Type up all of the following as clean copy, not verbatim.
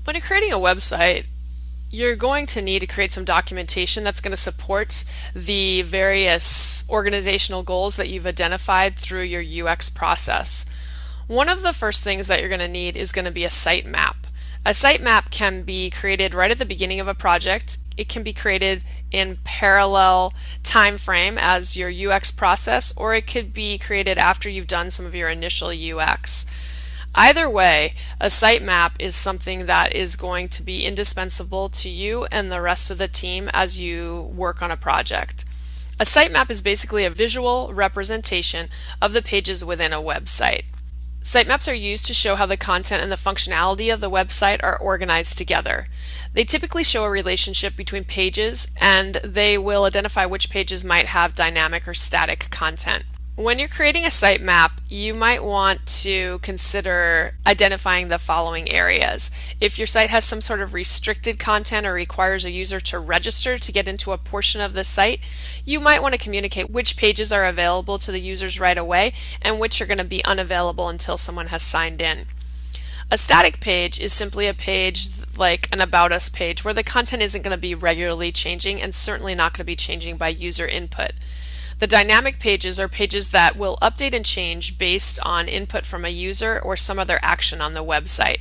When you're creating a website, you're going to need to create some documentation that's going to support the various organizational goals that you've identified through your UX process. One of the first things that you're going to need is going to be a sitemap. A sitemap can be created right at the beginning of a project. It can be created in parallel time frame as your UX process, or it could be created after you've done some of your initial UX. Either way, a sitemap is something that is going to be indispensable to you and the rest of the team as you work on a project. A sitemap is basically a visual representation of the pages within a website. Sitemaps are used to show how the content and the functionality of the website are organized together. They typically show a relationship between pages, and they will identify which pages might have dynamic or static content. When you're creating a sitemap, you might want to consider identifying the following areas. If your site has some sort of restricted content or requires a user to register to get into a portion of the site, you might want to communicate which pages are available to the users right away and which are going to be unavailable until someone has signed in. A static page is simply a page like an About Us page where the content isn't going to be regularly changing and certainly not going to be changing by user input. The dynamic pages are pages that will update and change based on input from a user or some other action on the website.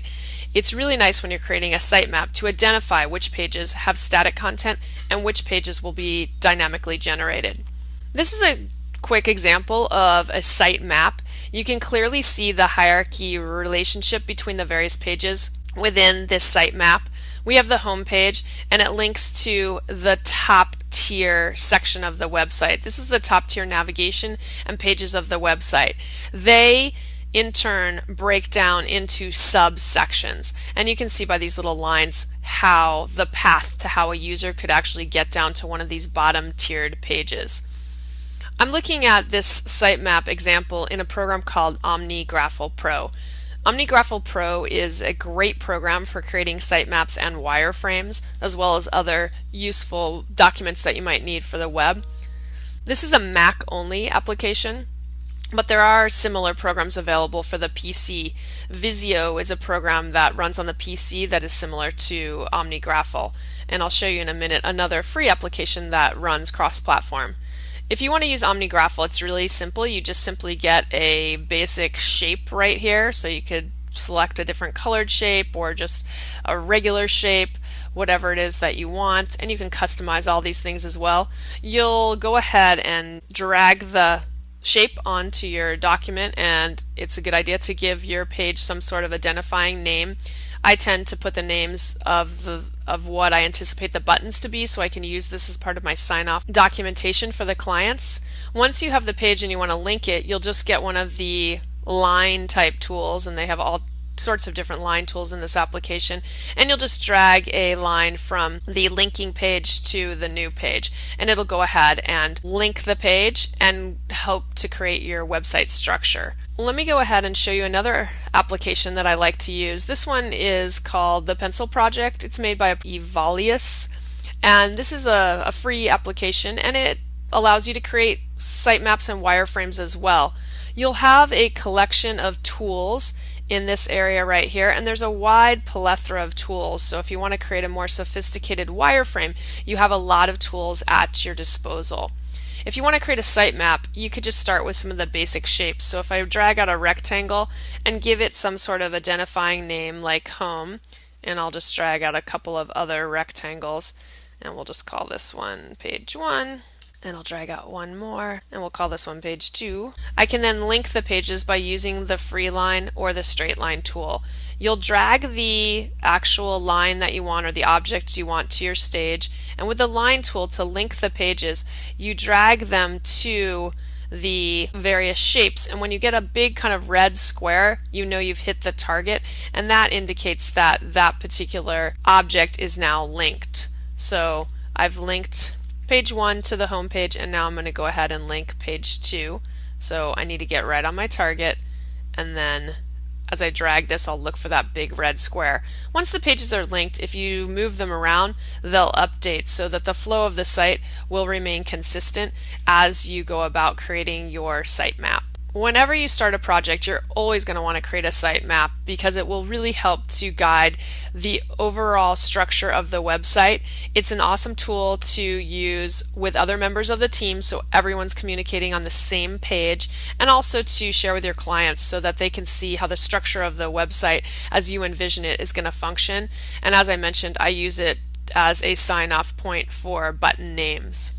It's really nice when you're creating a sitemap to identify which pages have static content and which pages will be dynamically generated. This is a quick example of a sitemap. You can clearly see the hierarchy relationship between the various pages within this sitemap. We have the home page, and it links to the top tier section of the website. This is the top tier navigation and pages of the website. They in turn break down into subsections, and you can see by these little lines how the path to how a user could actually get down to one of these bottom tiered pages. I'm looking at this sitemap example in a program called OmniGraffle Pro. OmniGraffle Pro is a great program for creating sitemaps and wireframes, as well as other useful documents that you might need for the web. This is a Mac-only application, but there are similar programs available for the PC. Visio is a program that runs on the PC that is similar to OmniGraffle, and I'll show you in a minute another free application that runs cross-platform. If you want to use OmniGraffle, it's really simple. You just simply get a basic shape right here. So you could select a different colored shape or just a regular shape, whatever it is that you want, and you can customize all these things as well. You'll go ahead and drag the shape onto your document, and it's a good idea to give your page some sort of identifying name. I tend to put the names of what I anticipate the buttons to be, so I can use this as part of my sign-off documentation for the clients. Once you have the page and you want to link it, you'll just get one of the line type tools, and they have all sorts of different line tools in this application, and you'll just drag a line from the linking page to the new page, and it'll go ahead and link the page and help to create your website structure. Let me go ahead and show you another application that I like to use. This one is called the Pencil Project. It's made by Evalius, and this is a free application, and it allows you to create sitemaps and wireframes as well. You'll have a collection of tools in this area right here, and there's a wide plethora of tools. So if you want to create a more sophisticated wireframe, you have a lot of tools at your disposal. If you want to create a sitemap, you could just start with some of the basic shapes. So if I drag out a rectangle and give it some sort of identifying name like home, and I'll just drag out a couple of other rectangles, and we'll just call this one page 1, and I'll drag out one more, and we'll call this one page 2. I can then link the pages by using the free line or the straight line tool. You'll drag the actual line that you want or the object you want to your stage, and with the line tool to link the pages, you drag them to the various shapes, and when you get a big kind of red square, you know you've hit the target, and that indicates that that particular object is now linked. So I've linked page 1 to the home page, and now I'm going to go ahead and link page 2. So I need to get right on my target, and then as I drag this, I'll look for that big red square. Once the pages are linked, if you move them around, they'll update so that the flow of the site will remain consistent as you go about creating your sitemap. Whenever you start a project, you're always going to want to create a sitemap because it will really help to guide the overall structure of the website. It's an awesome tool to use with other members of the team so everyone's communicating on the same page, and also to share with your clients so that they can see how the structure of the website as you envision it is going to function. And as I mentioned, I use it as a sign-off point for button names.